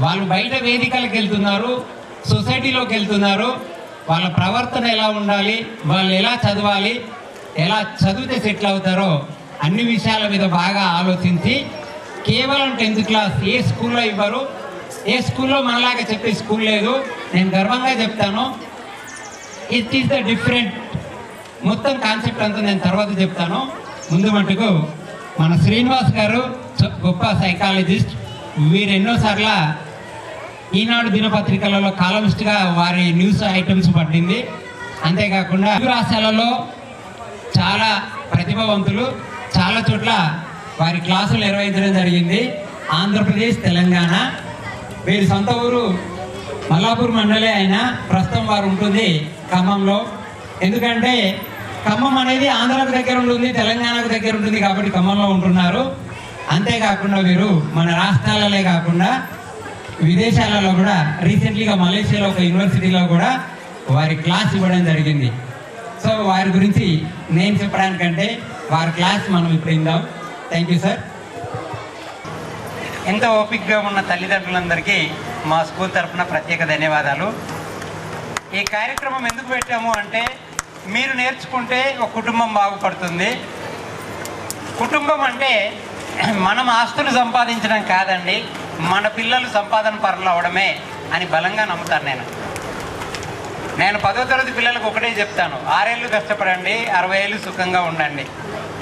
వాళ్ళు బయట వేదికలకు వెళ్తున్నారు, సొసైటీలోకి వెళ్తున్నారు. వాళ్ళ ప్రవర్తన ఎలా ఉండాలి, వాళ్ళు ఎలా చదవాలి, ఎలా చదివితే సెటిల్ అవుతారో అన్ని విషయాల మీద బాగా ఆలోచించి కేవలం 10th క్లాస్ ఏ స్కూల్లో ఇవ్వరు. ఏ స్కూల్లో మనలాగా చెప్పే స్కూల్ లేదు. నేను గర్వంగా చెప్తాను, ఇట్ ఈస్ ద డిఫరెంట్. మొత్తం కాన్సెప్ట్ అంతా నేను తర్వాత చెప్తాను. ముందు మటుకు మన శ్రీనివాస్ గారు గొప్ప సైకాలజిస్ట్. వీరు ఎన్నోసార్లు ఈనాడు దినపత్రికలలో కాలమిస్ట్గా వారి న్యూస్ ఐటమ్స్ పట్టింది. అంతేకాకుండా తెలుగు రాష్ట్రాలలో చాలా ప్రతిభావంతులు, చాలా చోట్ల వారి క్లాసులు నిర్వహించడం జరిగింది. ఆంధ్రప్రదేశ్, తెలంగాణ. వీరి సొంత ఊరు మల్లాపూర్ మండలే అయినా ప్రస్తుతం వారు ఉంటుంది ఖమ్మంలో. ఎందుకంటే ఖమ్మం అనేది ఆంధ్రాకు దగ్గర ఉంటుంది, తెలంగాణకు దగ్గర ఉంటుంది కాబట్టి ఖమ్మంలో ఉంటున్నారు. అంతేకాకుండా వీరు మన రాష్ట్రాలనే కాకుండా విదేశాలలో కూడా రీసెంట్లీగా మలేషియాలో ఒక యూనివర్సిటీలో కూడా వారి క్లాస్ ఇవ్వడం జరిగింది. సో వారి గురించి నేను చెప్పడానికంటే వారి క్లాస్ మనం ఇప్పుడు ఇందాం. Thank you sir. ఎంత ఓపికగా ఉన్న తల్లిదండ్రులందరికీ మా స్కూల్ తరఫున ప్రత్యేక ధన్యవాదాలు. ఈ కార్యక్రమం ఎందుకు పెట్టాము అంటే మీరు నేర్చుకుంటే ఒక కుటుంబం బాగుపడుతుంది. కుటుంబం అంటే మనం ఆస్తులు సంపాదించడం కాదండి, మన పిల్లలు సంపాదన పరులు అవడమే అని బలంగా నమ్ముతాను నేను 10వ తరగతి పిల్లలకు ఒకటే చెప్తాను, 6 ఏళ్ళు కష్టపడండి, 60 ఏళ్ళు సుఖంగా ఉండండి.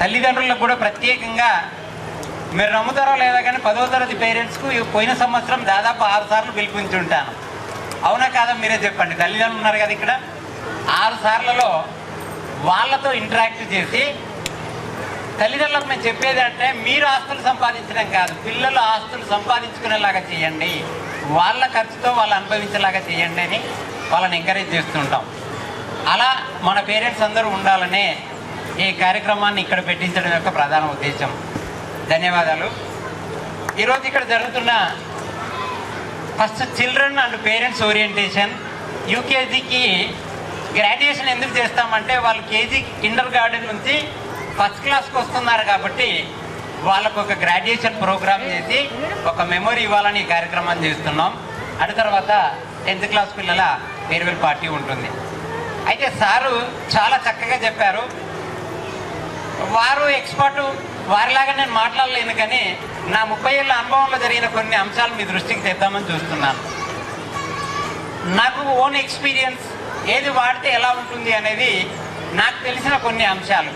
తల్లిదండ్రులకు కూడా ప్రత్యేకంగా మీరు నమ్ముతారో లేదా కానీ 10వ తరగతి పేరెంట్స్కు పోయిన సంవత్సరం దాదాపు 6 సార్లు పిలిపించుంటాను. అవునా కాదా మీరే చెప్పండి. తల్లిదండ్రులు ఉన్నారు కదా ఇక్కడ, 6 సార్లలో వాళ్ళతో ఇంటరాక్ట్ చేసి తల్లిదండ్రులకు మేము చెప్పేది అంటే మీరు ఆస్తులు సంపాదించడం కాదు, పిల్లలు ఆస్తులు సంపాదించుకునేలాగా చేయండి, వాళ్ళ ఖర్చుతో వాళ్ళు అనుభవించేలాగా చేయండి అని వాళ్ళని ఎంకరేజ్ చేస్తుంటాం. అలా మన పేరెంట్స్ అందరూ ఉండాలనే ఈ కార్యక్రమాన్ని ఇక్కడ పెట్టించడం యొక్క ప్రధాన ఉద్దేశం. ధన్యవాదాలు. ఈరోజు ఇక్కడ జరుగుతున్న first children and parents orientation. యూకేజీకి గ్రాడ్యుయేషన్ ఎందుకు చేస్తామంటే వాళ్ళు కేజీ కిండర్ గార్డెన్ నుంచి ఫస్ట్ క్లాస్కి వస్తున్నారు కాబట్టి వాళ్ళకు ఒక గ్రాడ్యుయేషన్ ప్రోగ్రామ్ చేసి ఒక మెమొరీ ఇవ్వాలని ఈ కార్యక్రమాన్ని చేస్తున్నాం. అటు తర్వాత 10th క్లాస్ పిల్లల ఫేర్వెల్ పార్టీ ఉంటుంది. అయితే సారు చాలా చక్కగా చెప్పారు. వారు ఎక్స్పర్టు, వారిలాగా నేను మాట్లాడలేను కానీ నా 30 ఏళ్ళ అనుభవంలో జరిగిన కొన్ని అంశాలు మీ దృష్టికి తెద్దామని చూస్తున్నాను. నాకు ఓన్ ఎక్స్పీరియన్స్, ఏది వాడితే ఎలా ఉంటుంది అనేది నాకు తెలిసిన కొన్ని అంశాలు.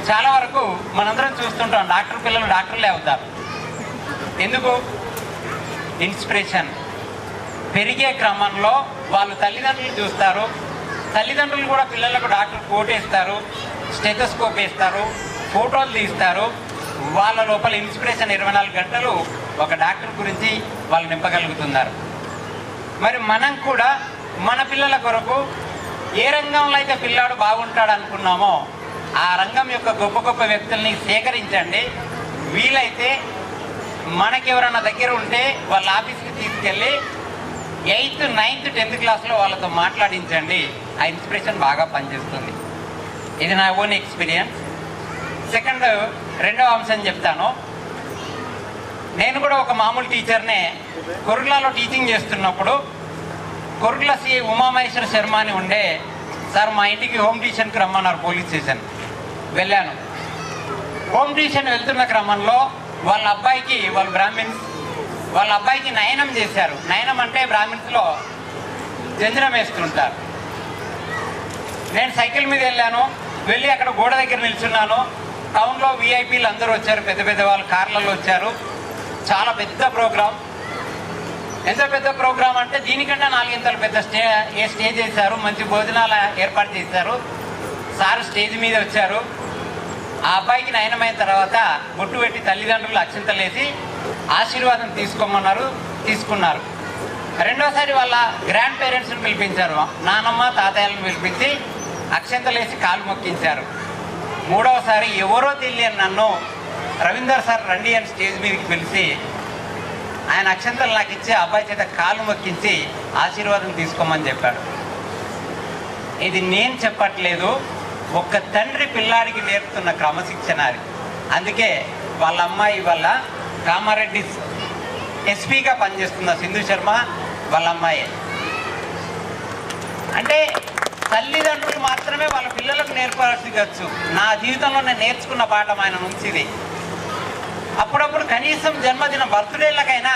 చాలా వరకు మనందరం చూస్తుంటాం, డాక్టర్ పిల్లలు డాక్టర్లే అవుతారు. ఎందుకు? ఇన్స్పిరేషన్. పెరిగే క్రమంలో వాళ్ళు తల్లిదండ్రులు చూస్తారు, తల్లిదండ్రులు కూడా పిల్లలకు డాక్టర్ కోట్ వేస్తారు, స్టెథోస్కోప్ వేస్తారు, ఫోటోలు తీస్తారు. వాళ్ళ లోపల ఇన్స్పిరేషన్ 24 గంటలు ఒక డాక్టర్ గురించి వాళ్ళు నింపగలుగుతున్నారు. మరి మనం కూడా మన పిల్లల కొరకు ఏ రంగంలో అయితే పిల్లాడు బాగుంటాడు అనుకున్నామో ఆ రంగం యొక్క గొప్ప గొప్ప వ్యక్తుల్ని సేకరించండి. వీలైతే మనకెవరన్నా దగ్గర ఉంటే వాళ్ళ ఆఫీస్కి తీసుకెళ్ళి 8th, 9th, 10th క్లాస్లో వాళ్ళతో మాట్లాడించండి. ఆ ఇన్స్పిరేషన్ బాగా పనిచేస్తుంది. ఇది నా ఓన్ ఎక్స్పీరియన్స్. సెకండ్, రెండవ అంశం చెప్తాను. నేను కూడా ఒక మామూలు టీచర్నే. కొరుట్లాలో టీచింగ్ చేస్తున్నప్పుడు కొరుట్ల సి ఉమామహేశ్వర శర్మ అని ఉండే సార్ మా ఇంటికి హోమ్ ట్యూషన్కి రమ్మన్నారు. పోలీస్ స్టేషన్ వెళ్ళాను. హోమ్ ట్యూషన్ వెళ్తున్న క్రమంలో వాళ్ళ అబ్బాయికి, వాళ్ళు బ్రాహ్మిన్స్, వాళ్ళ అబ్బాయికి నయనం చేశారు. నయనం అంటే బ్రాహ్మిన్స్లో జంజనం వేస్తుంటారు. నేను సైకిల్ మీద వెళ్ళాను. వెళ్ళి అక్కడ గోడ దగ్గర నిల్చున్నాను. టౌన్లో విఐపీలు అందరూ వచ్చారు, పెద్ద పెద్ద వాళ్ళు కార్లలో వచ్చారు. చాలా పెద్ద ప్రోగ్రాం. ఎంత పెద్ద ప్రోగ్రాం అంటే దీనికంటే 4 ఇంతలు పెద్ద స్టేజ్ వేశారు. మంచి భోజనాలు ఏర్పాటు చేశారు. సారు స్టేజ్ మీద వచ్చారు. ఆ అబ్బాయికి నయనమైన తర్వాత బొట్టు పెట్టి తల్లిదండ్రులు అక్షింతలేసి ఆశీర్వాదం తీసుకోమన్నారు. తీసుకున్నారు. రెండోసారి వాళ్ళ గ్రాండ్ పేరెంట్స్ని పిలిపించారు. నానమ్మ తాతయ్యలను పిలిపించి అక్షింతలేసి కాలు మొక్కించారు. మూడవసారి ఎవరో తెలియని నన్ను రవీందర్ సార్ రండి అని స్టేజ్ మీదకి పిలిచి ఆయన అక్షంతలు నాకు ఇచ్చి అబ్బాయి చేత కాలు మొక్కించి ఆశీర్వాదం తీసుకోమని చెప్పాడు. ఇది నేను చెప్పట్లేదు, ఒక్క తండ్రి పిల్లాడికి నేర్పుతున్న క్రమశిక్షణ అది. అందుకే వాళ్ళ అమ్మాయి వల్ల కామారెడ్డి ఎస్పీగా పనిచేస్తున్న సింధు శర్మ వాళ్ళ అమ్మాయి. అంటే తల్లిదండ్రులు మాత్రమే వాళ్ళ పిల్లలకు నేర్పవచ్చు. నా జీవితంలో నేను నేర్చుకున్న పాఠం ఆయన నుంచి ఇది. అప్పుడప్పుడు కనీసం జన్మదిన బర్త్డేలకైనా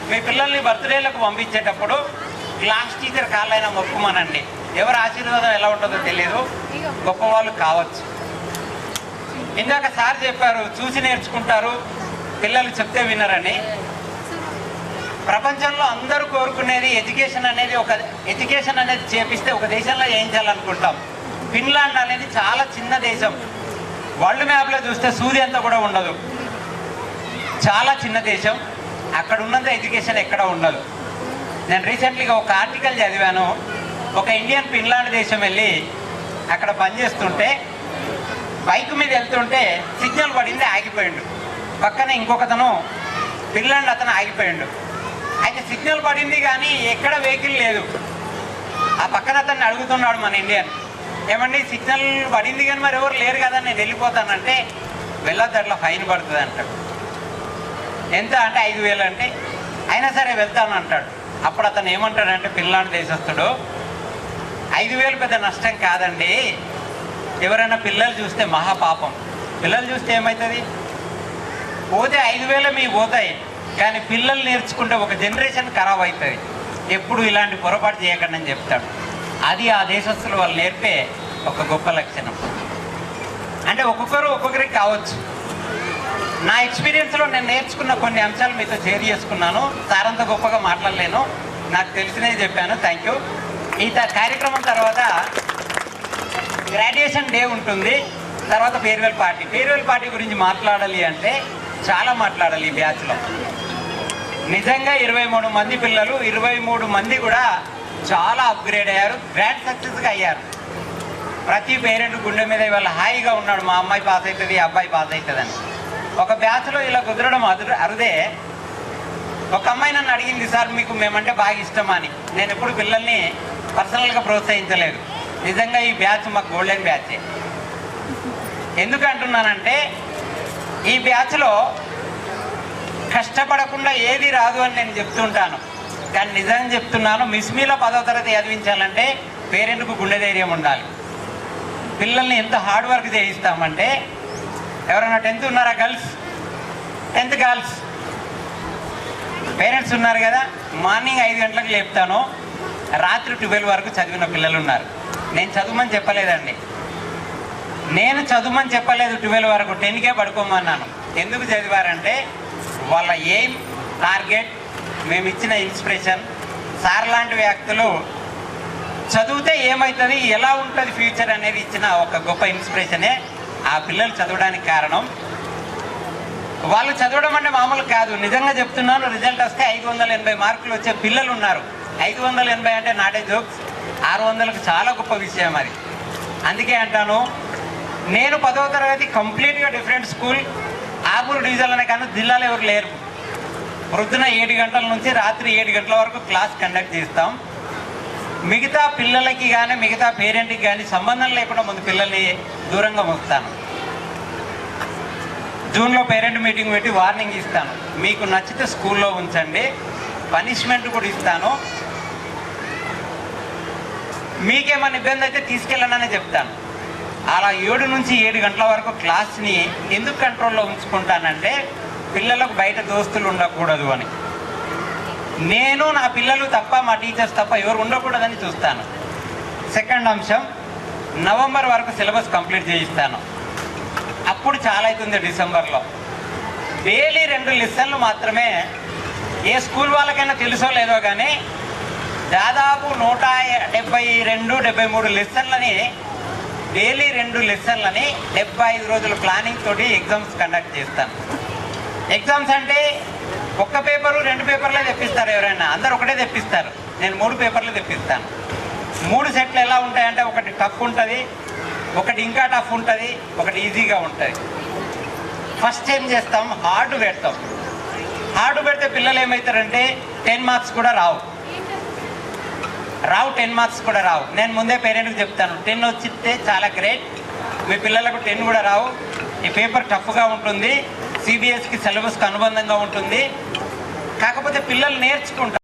మీ పిల్లల్ని బర్త్డేలకు పంపించేటప్పుడు క్లాస్ టీచర్ కాళ్ళైనా మొక్కుమనండి. ఎవరి ఆశీర్వాదం ఎలా ఉంటుందో తెలియదు, గొప్పవాళ్ళు కావచ్చు. ఇందాక సార్ చెప్పారు చూసి నేర్చుకుంటారు, పిల్లలు చెప్తే వినరని. ప్రపంచంలో అందరూ కోరుకునేది ఎడ్యుకేషన్ అనేది చేపిస్తే ఒక దేశంలో ఏం చేయాలనుకుంటాం. ఫిన్లాండ్ అనేది చాలా చిన్న దేశం. వరల్డ్ మ్యాప్లో చూస్తే సూది అంతా కూడా ఉండదు, చాలా చిన్న దేశం. అక్కడ ఉన్నంత ఎడ్యుకేషన్ ఎక్కడ ఉండదు. నేను రీసెంట్లీగా ఒక ఆర్టికల్ చదివాను. ఒక ఇండియన్ ఫిన్లాండ్ దేశం వెళ్ళి అక్కడ పనిచేస్తుంటే బైక్ మీద వెళ్తుంటే సిగ్నల్ పడింది, ఆగిపోయిండు. పక్కన ఇంకొకతను ఫిన్లాండ్ అతను ఆగిపోయిండు. అయితే సిగ్నల్ పడింది కానీ ఎక్కడ వెహికల్ లేదు. ఆ పక్కన అతన్ని అడుగుతున్నాడు మన ఇండియన్, ఏమండి సిగ్నల్ పడింది కానీ మరి ఎవరు లేరు కదా, నేను వెళ్ళిపోతానంటే వెళ్ళొద్దు, అట్లా ఫైన్ పడుతుంది అంటాడు. ఎంత అంటే 5,000 అంటే అయినా సరే వెళ్తాను అంటాడు. అప్పుడు అతను ఏమంటాడంటే ఫిన్లాండ్ దేశస్తుడు, 5,000 పెద్ద నష్టం కాదండి, ఎవరైనా పిల్లలు చూస్తే మహాపాపం. పిల్లలు చూస్తే ఏమవుతుంది, పోతే 5,000 మీ పోతాయి, కానీ పిల్లలు నేర్చుకుంటే ఒక జనరేషన్ ఖరాబ్ అవుతుంది. ఎప్పుడు ఇలాంటి పొరపాటు చేయకండి అని చెప్తాడు. అది ఆ దేశస్తులు వాళ్ళు నేర్పే ఒక గొప్ప లక్షణం. అంటే ఒక్కొక్కరికి కావచ్చు. నా ఎక్స్పీరియన్స్లో నేను నేర్చుకున్న కొన్ని అంశాలు మీతో షేర్ చేసుకున్నాను. సారంత గొప్పగా మాట్లాడలేను, నాకు తెలిసినవి చెప్పాను. Thank you. ఈ కార్యక్రమం తర్వాత గ్రాడ్యుయేషన్ డే ఉంటుంది, తర్వాత ఫేర్వెల్ పార్టీ గురించి మాట్లాడాలి అంటే చాలా మాట్లాడాలి. ఈ బ్యాచ్లో నిజంగా 23 మంది పిల్లలు, 23 మంది కూడా చాలా అప్గ్రేడ్ అయ్యారు, గ్రాండ్ సక్సెస్గా అయ్యారు. ప్రతి పేరెంట్ గుండె మీద ఇవాళ హాయిగా ఉన్నాడు, మా అమ్మాయి పాస్ అవుతుంది, అబ్బాయి పాస్ అవుతుందని. ఒక బ్యాచ్లో ఇలా కుదరడం అరుదే. ఒక అమ్మాయి నన్ను అడిగింది, సార్ మీకు మేమంటే బాగా ఇష్టమా అని. నేను ఎప్పుడు పిల్లల్ని పర్సనల్గా ప్రోత్సహించలేదు. నిజంగా ఈ బ్యాచ్ మాకు గోల్డెన్ బ్యాచే. ఎందుకు అంటున్నానంటే ఈ బ్యాచ్లో కష్టపడకుండా ఏది రాదు అని నేను చెప్తుంటాను, కానీ నిజంగా చెప్తున్నాను, మిస్మీలో 10వ తరగతి చదివించాలంటే పేరెంట్కు గుండె ధైర్యం ఉండాలి. పిల్లల్ని ఎంత హార్డ్ వర్క్ చేయిస్తామంటే, ఎవరైనా 10th ఉన్నారా గర్ల్స్? 10th గర్ల్స్ పేరెంట్స్ ఉన్నారు కదా, మార్నింగ్ 5 గంటలకు లేపుతాను, రాత్రి 12 వరకు చదివిన పిల్లలు ఉన్నారు. నేను చదువుమని చెప్పలేదండి, 12 వరకు 10కే పడుకోమన్నాను. ఎందుకు చదివారంటే వాళ్ళ ఎయిమ్, టార్గెట్, మేము ఇచ్చిన ఇన్స్పిరేషన్. సార్ లాంటి వ్యక్తులు చదివితే ఏమవుతుంది, ఎలా ఉంటుంది ఫ్యూచర్ అనేది ఇచ్చిన ఒక గొప్ప ఇన్స్పిరేషనే ఆ పిల్లలు చదవడానికి కారణం. వాళ్ళు చదవడం అంటే మామూలు కాదు, నిజంగా చెప్తున్నాను. రిజల్ట్ వస్తే 580 మార్కులు వచ్చే పిల్లలు ఉన్నారు. 580 అంటే నాటే జోక్స్, 600కు చాలా గొప్ప విషయం అది. అందుకే అంటాను, నేను 10వ తరగతి కంప్లీట్గా డిఫరెంట్ స్కూల్, ఆర్మూర్ డివిజన్లోనే కానీ జిల్లాలో ఎవరు లేరు. ప్రొద్దున 7 గంటల నుంచి రాత్రి 7 గంటల వరకు క్లాస్ కండక్ట్ చేస్తాం. మిగతా పిల్లలకి కానీ మిగతా పేరెంట్కి కానీ సంబంధం లేకుండా ముందు పిల్లల్ని దూరంగా ఉంచుతాను. జూన్లో పేరెంట్ మీటింగ్ పెట్టి వార్నింగ్ ఇస్తాను, మీకు నచ్చితే స్కూల్లో ఉంచండి, పనిష్మెంట్ కూడా ఇస్తాను, మీకేమైనా ఇబ్బంది అయితే తీసుకెళ్ళనని చెప్తాను. అలా 7 నుంచి 7 గంటల వరకు క్లాస్ని ఎందుకు కంట్రోల్లో ఉంచుకుంటానంటే పిల్లలకు బయట దోస్తులు ఉండకూడదు అని. నేను నా పిల్లలు తప్ప, మా టీచర్స్ తప్ప ఎవరు ఉండకూడదని చూస్తాను. సెకండ్ అంశం, నవంబర్ వరకు సిలబస్ కంప్లీట్ చేయిస్తాను. అప్పుడు చాలా అవుతుంది డిసెంబర్లో. డైలీ 2 లెసన్లు మాత్రమే. ఏ స్కూల్ వాళ్ళకైనా తెలుసో లేదో కానీ దాదాపు 172-73 లెసన్లని, డైలీ 2 లెసన్లని 75 రోజుల ప్లానింగ్ తోటి ఎగ్జామ్స్ కండక్ట్ చేస్తాను. ఎగ్జామ్స్ అంటే ఒక్క పేపరు 2 పేపర్లే తెప్పిస్తారు ఎవరైనా, అందరు ఒకటే తెప్పిస్తారు. నేను 3 పేపర్లు తెప్పిస్తాను. 3 సెట్లు ఎలా ఉంటాయంటే, ఒకటి టఫ్ ఉంటుంది, ఒకటి ఇంకా టఫ్ ఉంటుంది, ఒకటి ఈజీగా ఉంటుంది. ఫస్ట్ ఏం చేస్తాం, హార్డ్ పెడతాం. హార్డ్ పెడితే పిల్లలు ఏమవుతారంటే 10 మార్క్స్ కూడా రావు. 10 మార్క్స్ కూడా రావు. నేను ముందే పేరెంట్కి చెప్తాను, 10 వచ్చితే చాలా గ్రేట్, మీ పిల్లలకు 10 కూడా రావు. ఈ పేపర్ టఫ్గా ఉంటుంది, సిబిఎస్కి సిలబస్కి అనుబంధంగా ఉంటుంది, కాకపోతే పిల్లలు నేర్చుకుంటారు.